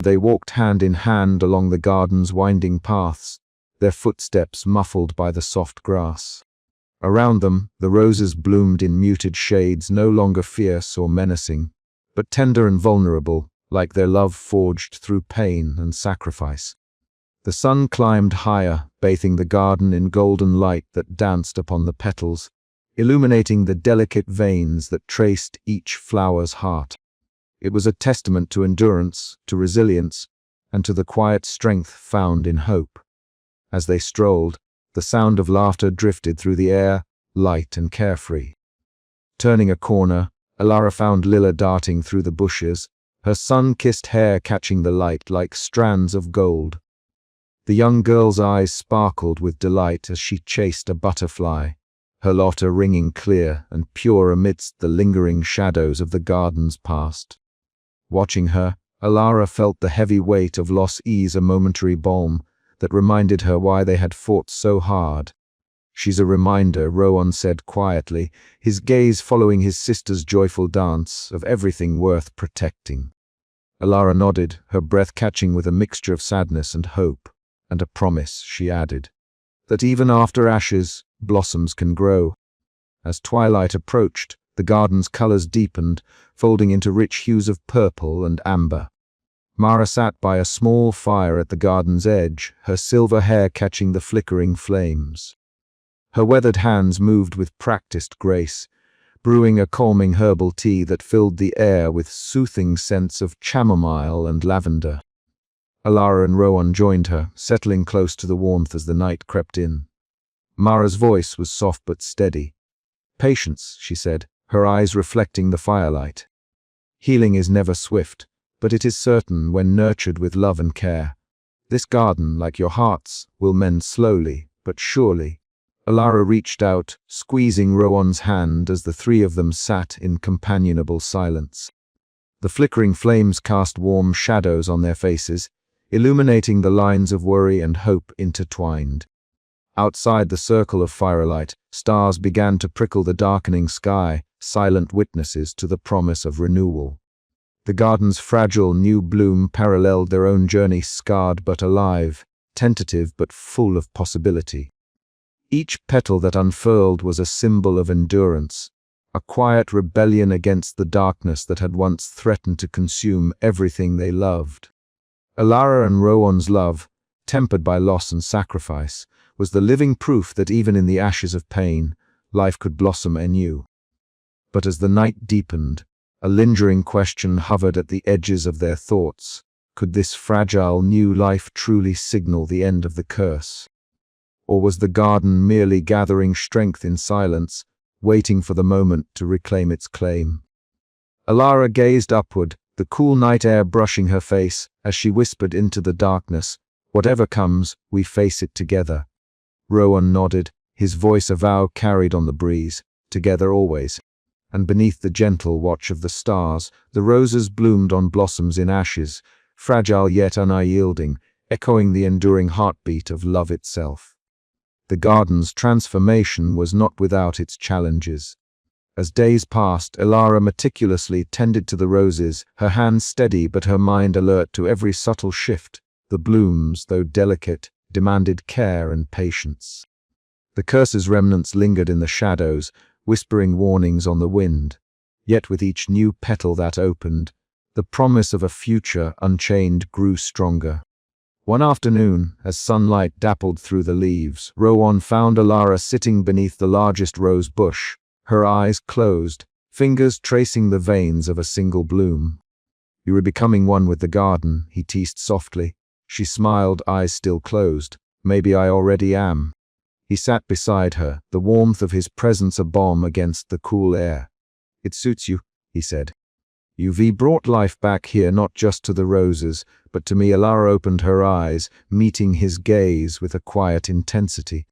They walked hand in hand along the garden's winding paths, their footsteps muffled by the soft grass. Around them, the roses bloomed in muted shades, no longer fierce or menacing, but tender and vulnerable, like their love forged through pain and sacrifice. The sun climbed higher, bathing the garden in golden light that danced upon the petals, illuminating the delicate veins that traced each flower's heart. It was a testament to endurance, to resilience, and to the quiet strength found in hope. As they strolled, the sound of laughter drifted through the air, light and carefree. Turning a corner, Alara found Lila darting through the bushes, her sun-kissed hair catching the light like strands of gold. The young girl's eyes sparkled with delight as she chased a butterfly, her laughter ringing clear and pure amidst the lingering shadows of the garden's past. Watching her, Alara felt the heavy weight of loss ease a momentary balm that reminded her why they had fought so hard. "She's a reminder," Rowan said quietly, his gaze following his sister's joyful dance, "of everything worth protecting." Alara nodded, her breath catching with a mixture of sadness and hope. "And a promise," she added, "that even after ashes, blossoms can grow." As twilight approached, the garden's colors deepened, folding into rich hues of purple and amber. Mara sat by a small fire at the garden's edge, her silver hair catching the flickering flames. Her weathered hands moved with practiced grace, brewing a calming herbal tea that filled the air with soothing scents of chamomile and lavender. Alara and Rowan joined her, settling close to the warmth as the night crept in. Mara's voice was soft but steady. "Patience," she said, her eyes reflecting the firelight. "Healing is never swift, but it is certain when nurtured with love and care. This garden, like your hearts, will mend slowly, but surely." Alara reached out, squeezing Rowan's hand as the three of them sat in companionable silence. The flickering flames cast warm shadows on their faces, illuminating the lines of worry and hope intertwined. Outside the circle of firelight, stars began to prickle the darkening sky, silent witnesses to the promise of renewal. The garden's fragile new bloom paralleled their own journey, scarred but alive, tentative but full of possibility. Each petal that unfurled was a symbol of endurance, a quiet rebellion against the darkness that had once threatened to consume everything they loved. Alara and Rowan's love, tempered by loss and sacrifice, was the living proof that even in the ashes of pain, life could blossom anew. But as the night deepened, a lingering question hovered at the edges of their thoughts. Could this fragile new life truly signal the end of the curse? Or was the garden merely gathering strength in silence, waiting for the moment to reclaim its claim? Alara gazed upward, the cool night air brushing her face, as she whispered into the darkness, "Whatever comes, we face it together." Rowan nodded, his voice a vow carried on the breeze, "Together always." And beneath the gentle watch of the stars, the roses bloomed on blossoms in ashes, fragile yet unyielding, echoing the enduring heartbeat of love itself. The garden's transformation was not without its challenges. As days passed, Alara meticulously tended to the roses, her hands steady but her mind alert to every subtle shift. The blooms, though delicate, demanded care and patience. The curse's remnants lingered in the shadows, whispering warnings on the wind. Yet with each new petal that opened, the promise of a future unchained grew stronger. One afternoon, as sunlight dappled through the leaves, Rowan found Alara sitting beneath the largest rose bush, her eyes closed, fingers tracing the veins of a single bloom. "You were becoming one with the garden," he teased softly. She smiled, eyes still closed. "Maybe I already am." He sat beside her, the warmth of his presence a balm against the cool air. "It suits you," he said. "You've brought life back here, not just to the roses, but to me." Alara opened her eyes, meeting his gaze with a quiet intensity.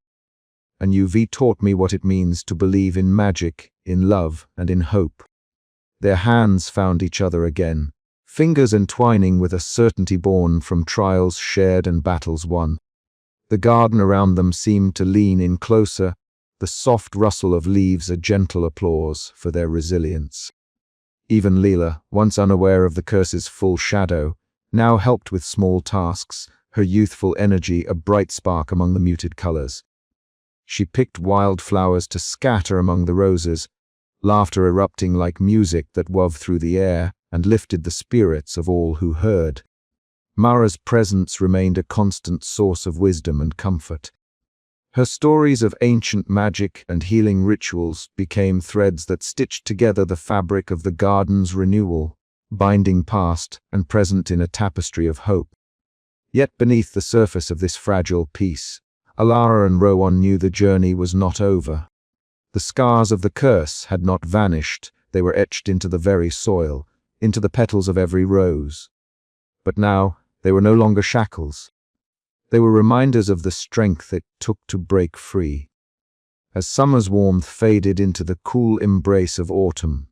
"And you've taught me what it means to believe in magic, in love, and in hope." Their hands found each other again, fingers entwining with a certainty born from trials shared and battles won. The garden around them seemed to lean in closer, the soft rustle of leaves a gentle applause for their resilience. Even Leela, once unaware of the curse's full shadow, now helped with small tasks, her youthful energy a bright spark among the muted colors. She picked wildflowers to scatter among the roses, laughter erupting like music that wove through the air and lifted the spirits of all who heard. Mara's presence remained a constant source of wisdom and comfort. Her stories of ancient magic and healing rituals became threads that stitched together the fabric of the garden's renewal, binding past and present in a tapestry of hope. Yet beneath the surface of this fragile piece, Alara and Rowan knew the journey was not over. The scars of the curse had not vanished, they were etched into the very soil, into the petals of every rose. But now, they were no longer shackles. They were reminders of the strength it took to break free. As summer's warmth faded into the cool embrace of autumn,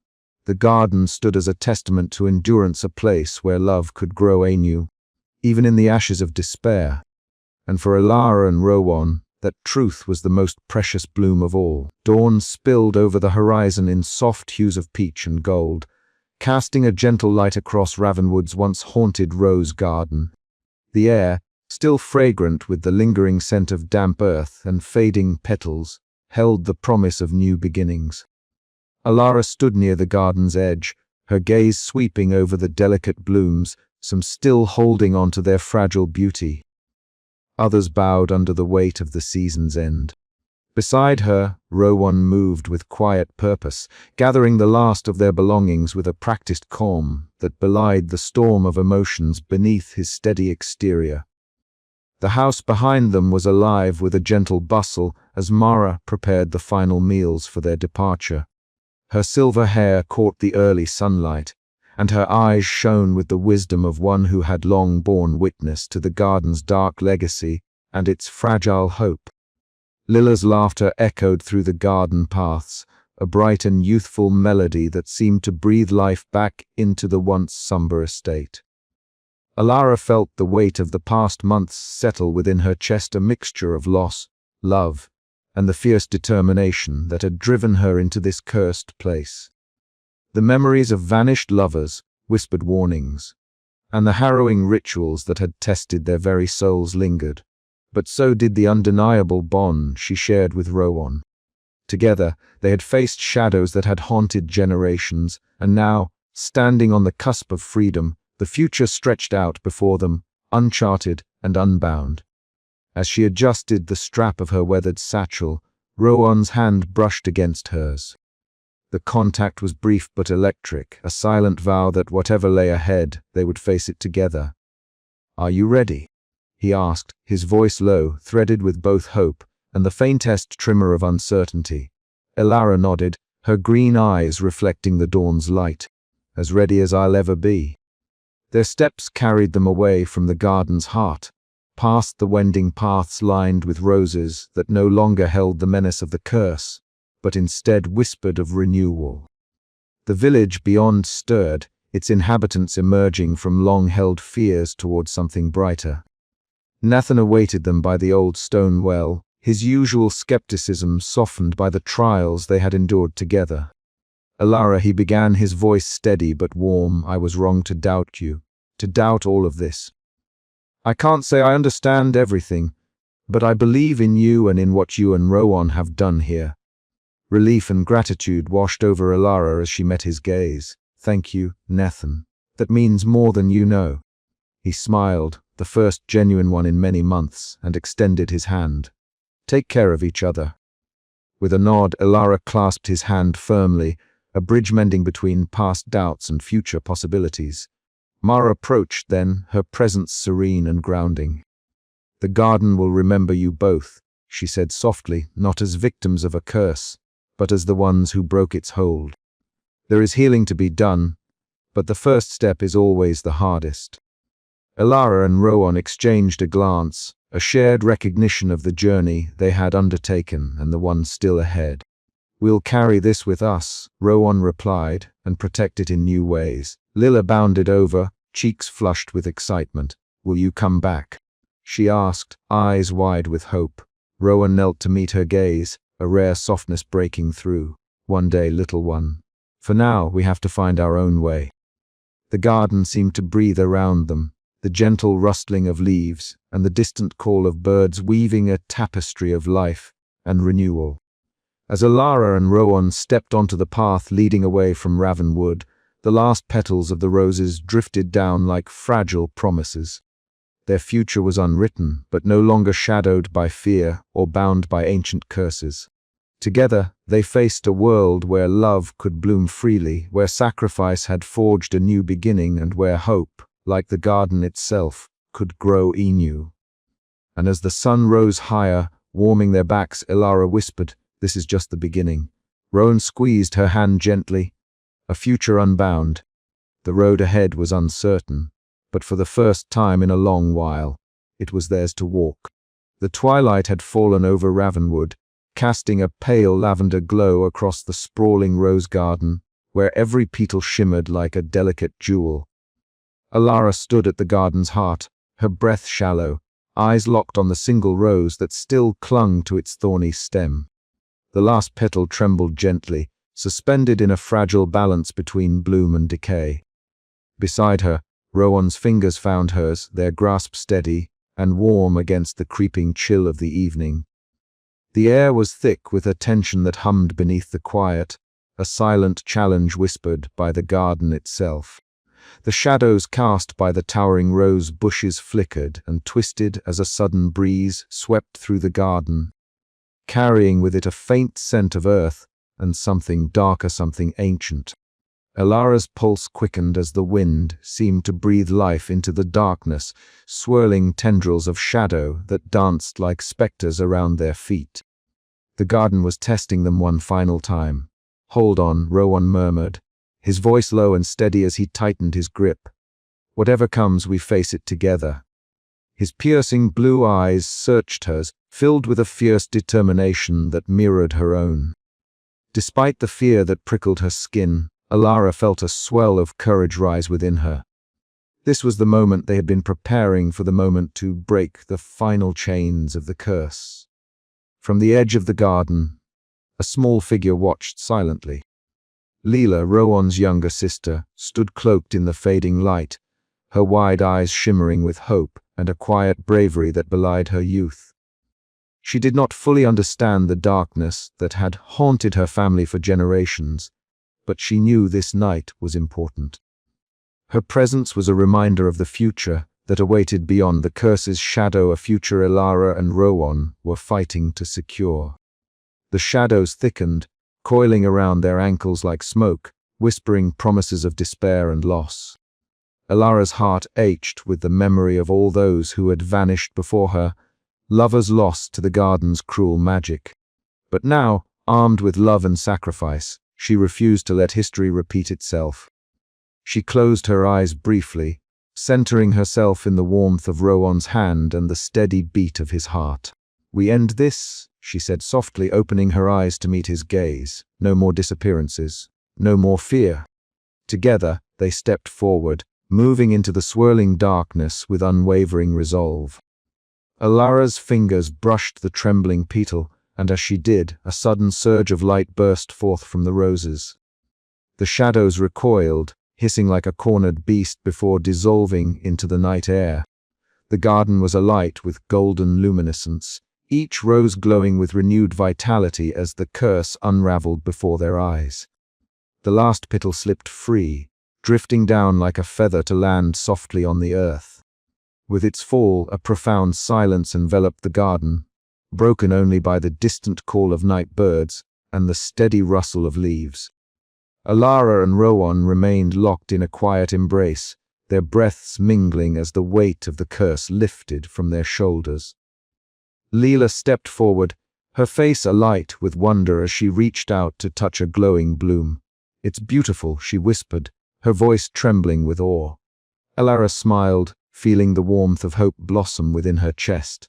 the garden stood as a testament to endurance, a place where love could grow anew, even in the ashes of despair. And for Alara and Rowan, that truth was the most precious bloom of all. Dawn spilled over the horizon in soft hues of peach and gold, casting a gentle light across Ravenwood's once haunted rose garden. The air, still fragrant with the lingering scent of damp earth and fading petals, held the promise of new beginnings. Alara stood near the garden's edge, her gaze sweeping over the delicate blooms, some still holding on to their fragile beauty. Others bowed under the weight of the season's end. Beside her, Rowan moved with quiet purpose, gathering the last of their belongings with a practiced calm that belied the storm of emotions beneath his steady exterior. The house behind them was alive with a gentle bustle as Mara prepared the final meals for their departure. Her silver hair caught the early sunlight, and her eyes shone with the wisdom of one who had long borne witness to the garden's dark legacy and its fragile hope. Lilla's laughter echoed through the garden paths, a bright and youthful melody that seemed to breathe life back into the once somber estate. Alara felt the weight of the past months settle within her chest, a mixture of loss, love, and the fierce determination that had driven her into this cursed place. The memories of vanished lovers, whispered warnings, and the harrowing rituals that had tested their very souls lingered, but so did the undeniable bond she shared with Rowan. Together, they had faced shadows that had haunted generations, and now, standing on the cusp of freedom, the future stretched out before them, uncharted and unbound. As she adjusted the strap of her weathered satchel, Rowan's hand brushed against hers. The contact was brief but electric, a silent vow that whatever lay ahead, they would face it together. "Are you ready?" he asked, his voice low, threaded with both hope and the faintest tremor of uncertainty. Alara nodded, her green eyes reflecting the dawn's light. "As ready as I'll ever be." Their steps carried them away from the garden's heart, past the wending paths lined with roses that no longer held the menace of the curse, but instead whispered of renewal. The village beyond stirred, its inhabitants emerging from long-held fears towards something brighter. Nathan awaited them by the old stone well, his usual skepticism softened by the trials they had endured together. "Alara," he began, his voice steady but warm, "I was wrong to doubt you, to doubt all of this. I can't say I understand everything, but I believe in you and in what you and Rowan have done here." Relief and gratitude washed over Alara as she met his gaze. "Thank you, Nathan. That means more than you know." He smiled, the first genuine one in many months, and extended his hand. "Take care of each other." With a nod, Alara clasped his hand firmly, a bridge mending between past doubts and future possibilities. Mara approached then, her presence serene and grounding. "The garden will remember you both," she said softly, "not as victims of a curse, but as the ones who broke its hold. There is healing to be done, but the first step is always the hardest." Alara and Rowan exchanged a glance, a shared recognition of the journey they had undertaken and the one still ahead. "We'll carry this with us," Rowan replied, "and protect it in new ways." Lilla bounded over, cheeks flushed with excitement. "Will you come back?" she asked, eyes wide with hope. Rowan knelt to meet her gaze, a rare softness breaking through. "One day, little one. For now, we have to find our own way." The garden seemed to breathe around them, the gentle rustling of leaves, and the distant call of birds weaving a tapestry of life and renewal. As Alara and Rowan stepped onto the path leading away from Ravenwood, the last petals of the roses drifted down like fragile promises. Their future was unwritten, but no longer shadowed by fear or bound by ancient curses. Together, they faced a world where love could bloom freely, where sacrifice had forged a new beginning, and where hope, like the garden itself, could grow anew. And as the sun rose higher, warming their backs, Alara whispered, "This is just the beginning." Rowan squeezed her hand gently. A future unbound. The road ahead was uncertain, but for the first time in a long while, it was theirs to walk. The twilight had fallen over Ravenwood, casting a pale lavender glow across the sprawling rose garden, where every petal shimmered like a delicate jewel. Alara stood at the garden's heart, her breath shallow, eyes locked on the single rose that still clung to its thorny stem. The last petal trembled gently, suspended in a fragile balance between bloom and decay. Beside her, Rowan's fingers found hers, their grasp steady and warm against the creeping chill of the evening. The air was thick with a tension that hummed beneath the quiet, a silent challenge whispered by the garden itself. The shadows cast by the towering rose bushes flickered and twisted as a sudden breeze swept through the garden, carrying with it a faint scent of earth and something darker, something ancient. Alara's pulse quickened as the wind seemed to breathe life into the darkness, swirling tendrils of shadow that danced like specters around their feet. The garden was testing them one final time. "Hold on," Rowan murmured, his voice low and steady as he tightened his grip. "Whatever comes, we face it together." His piercing blue eyes searched hers, filled with a fierce determination that mirrored her own. Despite the fear that prickled her skin, Alara felt a swell of courage rise within her. This was the moment they had been preparing for, the moment to break the final chains of the curse. From the edge of the garden, a small figure watched silently. Leela, Rowan's younger sister, stood cloaked in the fading light, her wide eyes shimmering with hope and a quiet bravery that belied her youth. She did not fully understand the darkness that had haunted her family for generations, but she knew this night was important. Her presence was a reminder of the future that awaited beyond the curse's shadow, a future Alara and Rowan were fighting to secure. The shadows thickened, coiling around their ankles like smoke, whispering promises of despair and loss. Alara's heart ached with the memory of all those who had vanished before her, lovers lost to the garden's cruel magic. But now, armed with love and sacrifice, she refused to let history repeat itself. She closed her eyes briefly, centering herself in the warmth of Rowan's hand and the steady beat of his heart. "We end this," she said softly, opening her eyes to meet his gaze. "No more disappearances, no more fear." Together, they stepped forward, moving into the swirling darkness with unwavering resolve. Alara's fingers brushed the trembling petal, and as she did, a sudden surge of light burst forth from the roses. The shadows recoiled, hissing like a cornered beast before dissolving into the night air. The garden was alight with golden luminescence, each rose glowing with renewed vitality as the curse unraveled before their eyes. The last petal slipped free, drifting down like a feather to land softly on the earth. With its fall, a profound silence enveloped the garden, broken only by the distant call of night birds and the steady rustle of leaves. Alara and Rowan remained locked in a quiet embrace, their breaths mingling as the weight of the curse lifted from their shoulders. Leela stepped forward, her face alight with wonder as she reached out to touch a glowing bloom. "It's beautiful," she whispered, her voice trembling with awe. Alara smiled, feeling the warmth of hope blossom within her chest.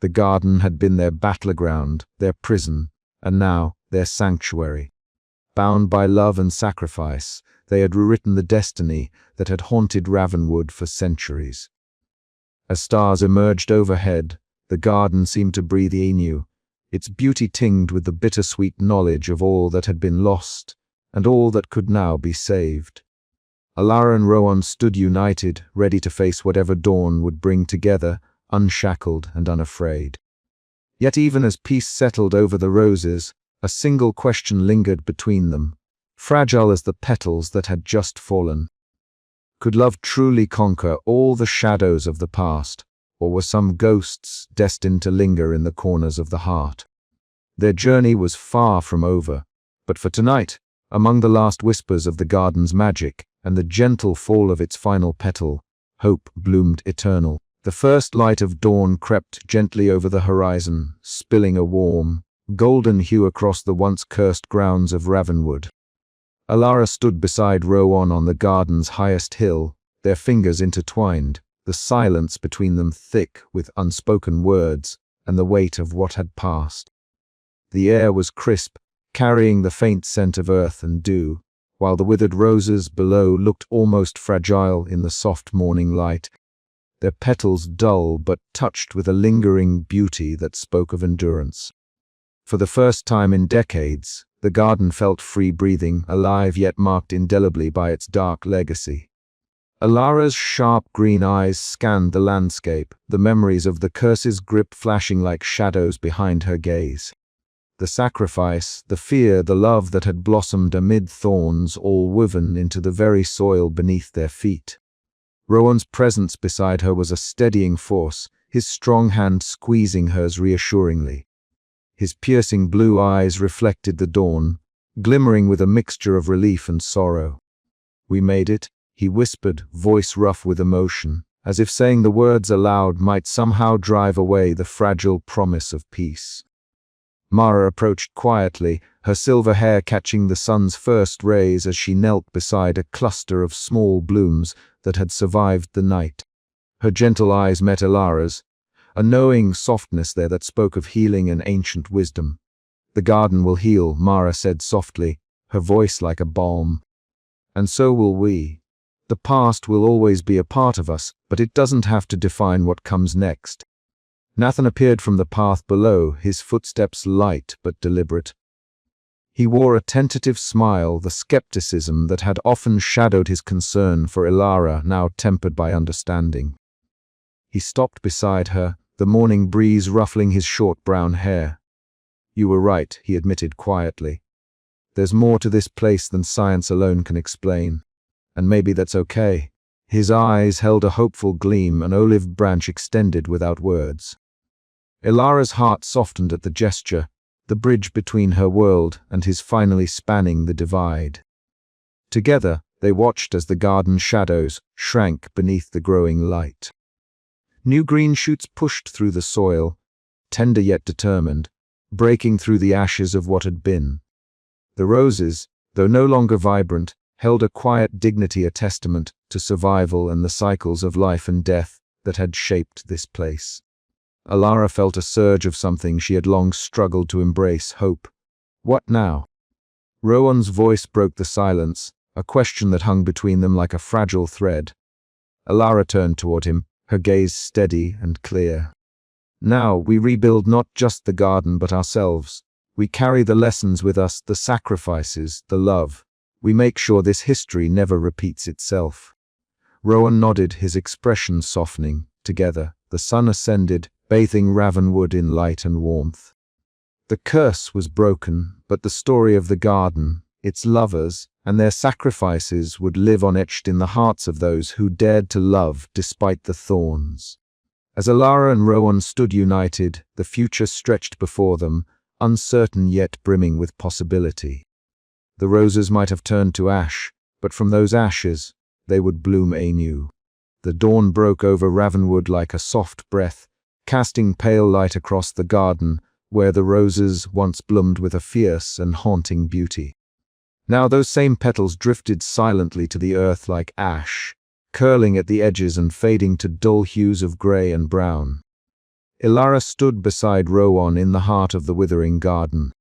The garden had been their battleground, their prison, and now their sanctuary. Bound by love and sacrifice, they had rewritten the destiny that had haunted Ravenwood for centuries. As stars emerged overhead, the garden seemed to breathe anew, its beauty tinged with the bittersweet knowledge of all that had been lost and all that could now be saved. Alara and Rowan stood united, ready to face whatever dawn would bring together, unshackled and unafraid. Yet even as peace settled over the roses, a single question lingered between them, fragile as the petals that had just fallen. Could love truly conquer all the shadows of the past, or were some ghosts destined to linger in the corners of the heart? Their journey was far from over, but for tonight, among the last whispers of the garden's magic and the gentle fall of its final petal, hope bloomed eternal. The first light of dawn crept gently over the horizon, spilling a warm, golden hue across the once cursed grounds of Ravenwood. Alara stood beside Rowan on the garden's highest hill, their fingers intertwined, the silence between them thick with unspoken words and the weight of what had passed. The air was crisp, carrying the faint scent of earth and dew, while the withered roses below looked almost fragile in the soft morning light, their petals dull but touched with a lingering beauty that spoke of endurance. For the first time in decades, the garden felt free-breathing, alive yet marked indelibly by its dark legacy. Alara's sharp green eyes scanned the landscape, the memories of the curse's grip flashing like shadows behind her gaze. The sacrifice, the fear, the love that had blossomed amid thorns, all woven into the very soil beneath their feet. Rowan's presence beside her was a steadying force, his strong hand squeezing hers reassuringly. His piercing blue eyes reflected the dawn, glimmering with a mixture of relief and sorrow. "We made it," he whispered, voice rough with emotion, as if saying the words aloud might somehow drive away the fragile promise of peace. Mara approached quietly, her silver hair catching the sun's first rays as she knelt beside a cluster of small blooms that had survived the night. Her gentle eyes met Alara's, a knowing softness there that spoke of healing and ancient wisdom. "The garden will heal," Mara said softly, her voice like a balm. "And so will we. The past will always be a part of us, but it doesn't have to define what comes next." Nathan appeared from the path below, his footsteps light but deliberate. He wore a tentative smile, the skepticism that had often shadowed his concern for Alara now tempered by understanding. He stopped beside her, the morning breeze ruffling his short brown hair. "You were right," he admitted quietly. "There's more to this place than science alone can explain. And maybe that's okay." His eyes held a hopeful gleam, an olive branch extended without words. Alara's heart softened at the gesture, the bridge between her world and his finally spanning the divide. Together, they watched as the garden shadows shrank beneath the growing light. New green shoots pushed through the soil, tender yet determined, breaking through the ashes of what had been. The roses, though no longer vibrant, held a quiet dignity, a testament to survival and the cycles of life and death that had shaped this place. Alara felt a surge of something she had long struggled to embrace, hope. "What now?" Rowan's voice broke the silence, a question that hung between them like a fragile thread. Alara turned toward him, her gaze steady and clear. "Now we rebuild not just the garden but ourselves. We carry the lessons with us, the sacrifices, the love. We make sure this history never repeats itself." Rowan nodded, his expression softening. Together, the sun ascended, bathing Ravenwood in light and warmth. The curse was broken, but the story of the garden, its lovers, and their sacrifices would live on, etched in the hearts of those who dared to love despite the thorns. As Alara and Rowan stood united, the future stretched before them, uncertain yet brimming with possibility. The roses might have turned to ash, but from those ashes, they would bloom anew. The dawn broke over Ravenwood like a soft breath, casting pale light across the garden, where the roses once bloomed with a fierce and haunting beauty. Now those same petals drifted silently to the earth like ash, curling at the edges and fading to dull hues of grey and brown. Alara stood beside Rowan in the heart of the withering garden.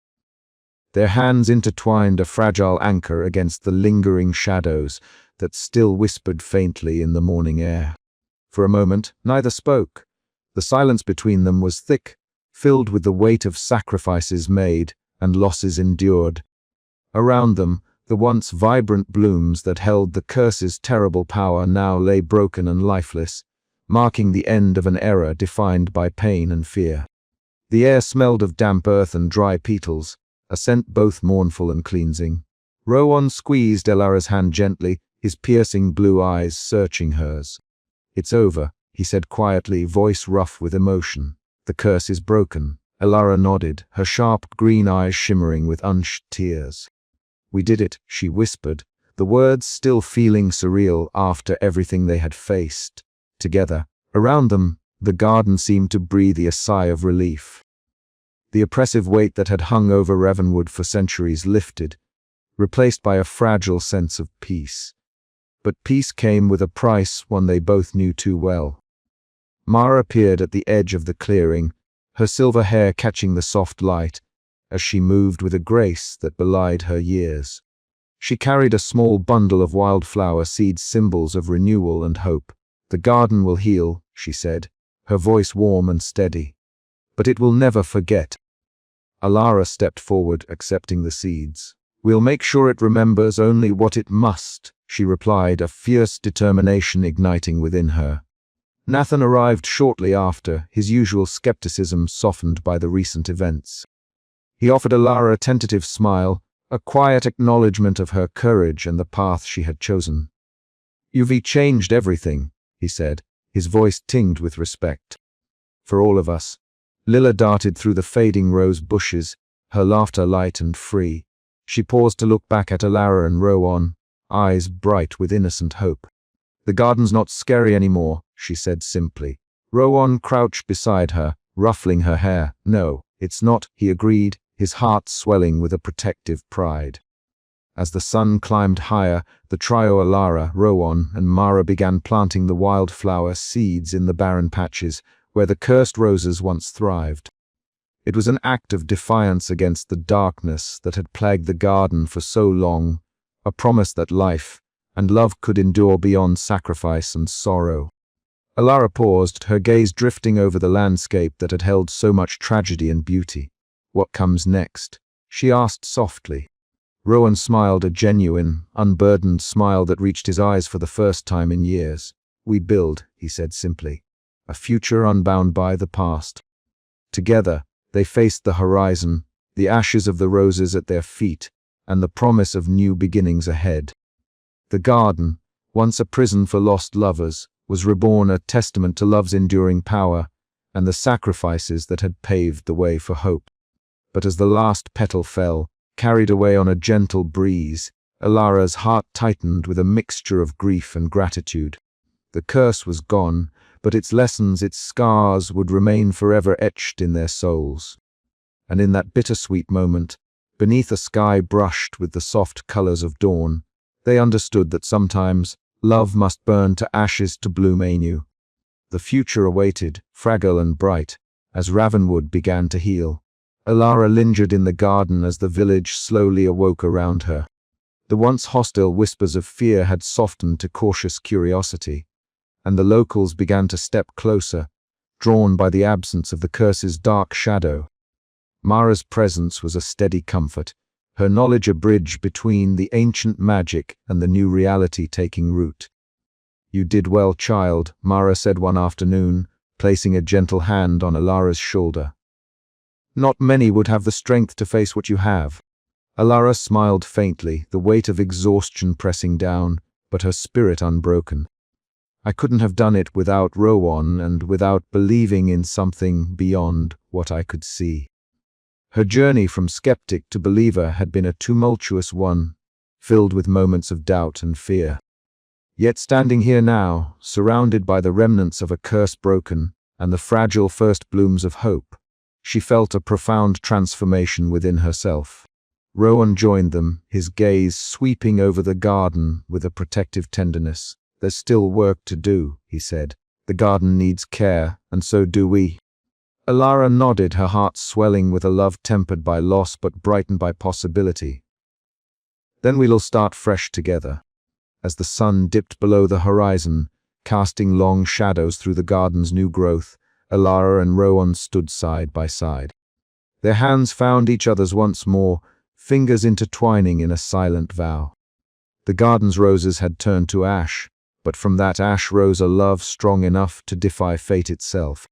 Their hands intertwined, a fragile anchor against the lingering shadows that still whispered faintly in the morning air. For a moment, neither spoke. The silence between them was thick, filled with the weight of sacrifices made and losses endured. Around them, The once vibrant blooms that held the curse's terrible power now lay broken and lifeless, marking the end of an era defined by pain and fear. The air smelled of damp earth and dry petals, a scent both mournful and cleansing. Rowan squeezed Elara's hand gently, his piercing blue eyes searching hers. "It's over," he said quietly, voice rough with emotion. "The curse is broken." Elara nodded, her sharp green eyes shimmering with unshed tears. "We did it," she whispered, the words still feeling surreal after everything they had faced. Together, around them, the garden seemed to breathe a sigh of relief. The oppressive weight that had hung over Ravenwood for centuries lifted, replaced by a fragile sense of peace. But peace came with a price, one they both knew too well. Mara appeared at the edge of the clearing, her silver hair catching the soft light, as she moved with a grace that belied her years. She carried a small bundle of wildflower seeds, symbols of renewal and hope. "The garden will heal," she said, her voice warm and steady. "But it will never forget." Elara stepped forward, accepting the seeds. "We'll make sure it remembers only what it must," she replied, a fierce determination igniting within her. Nathan arrived shortly after, his usual skepticism softened by the recent events. He offered Elara a tentative smile, a quiet acknowledgement of her courage and the path she had chosen. "You've changed everything," he said, his voice tinged with respect. "For all of us." Lila darted through the fading rose bushes, her laughter light and free. She paused to look back at Elara and Rowan, eyes bright with innocent hope. "The garden's not scary anymore," she said simply. Rowan crouched beside her, ruffling her hair. "No, it's not," he agreed, his heart swelling with a protective pride. As the sun climbed higher, the trio Elara, Rowan, and Mara began planting the wildflower seeds in the barren patches where the cursed roses once thrived. It was an act of defiance against the darkness that had plagued the garden for so long, a promise that life and love could endure beyond sacrifice and sorrow. Elara paused, her gaze drifting over the landscape that had held so much tragedy and beauty. "What comes next?" she asked softly. Rowan smiled, a genuine, unburdened smile that reached his eyes for the first time in years. "We build," he said simply, "a future unbound by the past." Together, they faced the horizon, the ashes of the roses at their feet, and the promise of new beginnings ahead. The garden, once a prison for lost lovers, was reborn, a testament to love's enduring power and the sacrifices that had paved the way for hope. But as the last petal fell, carried away on a gentle breeze, Elara's heart tightened with a mixture of grief and gratitude. The curse was gone, but its lessons, its scars, would remain forever etched in their souls. And in that bittersweet moment, beneath a sky brushed with the soft colors of dawn, they understood that sometimes love must burn to ashes to bloom anew. The future awaited, fragile and bright, as Ravenwood began to heal. Elara lingered in the garden as the village slowly awoke around her. The once hostile whispers of fear had softened to cautious curiosity, and the locals began to step closer, drawn by the absence of the curse's dark shadow. Mara's presence was a steady comfort, her knowledge a bridge between the ancient magic and the new reality taking root. "You did well, child," Mara said one afternoon, placing a gentle hand on Elara's shoulder. "Not many would have the strength to face what you have." Elara smiled faintly, the weight of exhaustion pressing down, but her spirit unbroken. "I couldn't have done it without Rowan and without believing in something beyond what I could see." Her journey from skeptic to believer had been a tumultuous one, filled with moments of doubt and fear. Yet standing here now, surrounded by the remnants of a curse broken and the fragile first blooms of hope, she felt a profound transformation within herself. Rowan joined them, his gaze sweeping over the garden with a protective tenderness. "There's still work to do," he said. "The garden needs care, and so do we." Elara nodded, her heart swelling with a love tempered by loss but brightened by possibility. "Then we'll start fresh together." As the sun dipped below the horizon, casting long shadows through the garden's new growth, Elara and Rowan stood side by side. Their hands found each other's once more, fingers intertwining in a silent vow. The garden's roses had turned to ash, but from that ash rose a love strong enough to defy fate itself.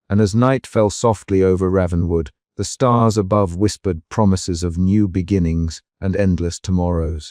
And as night fell softly over Ravenwood, the stars above whispered promises of new beginnings and endless tomorrows.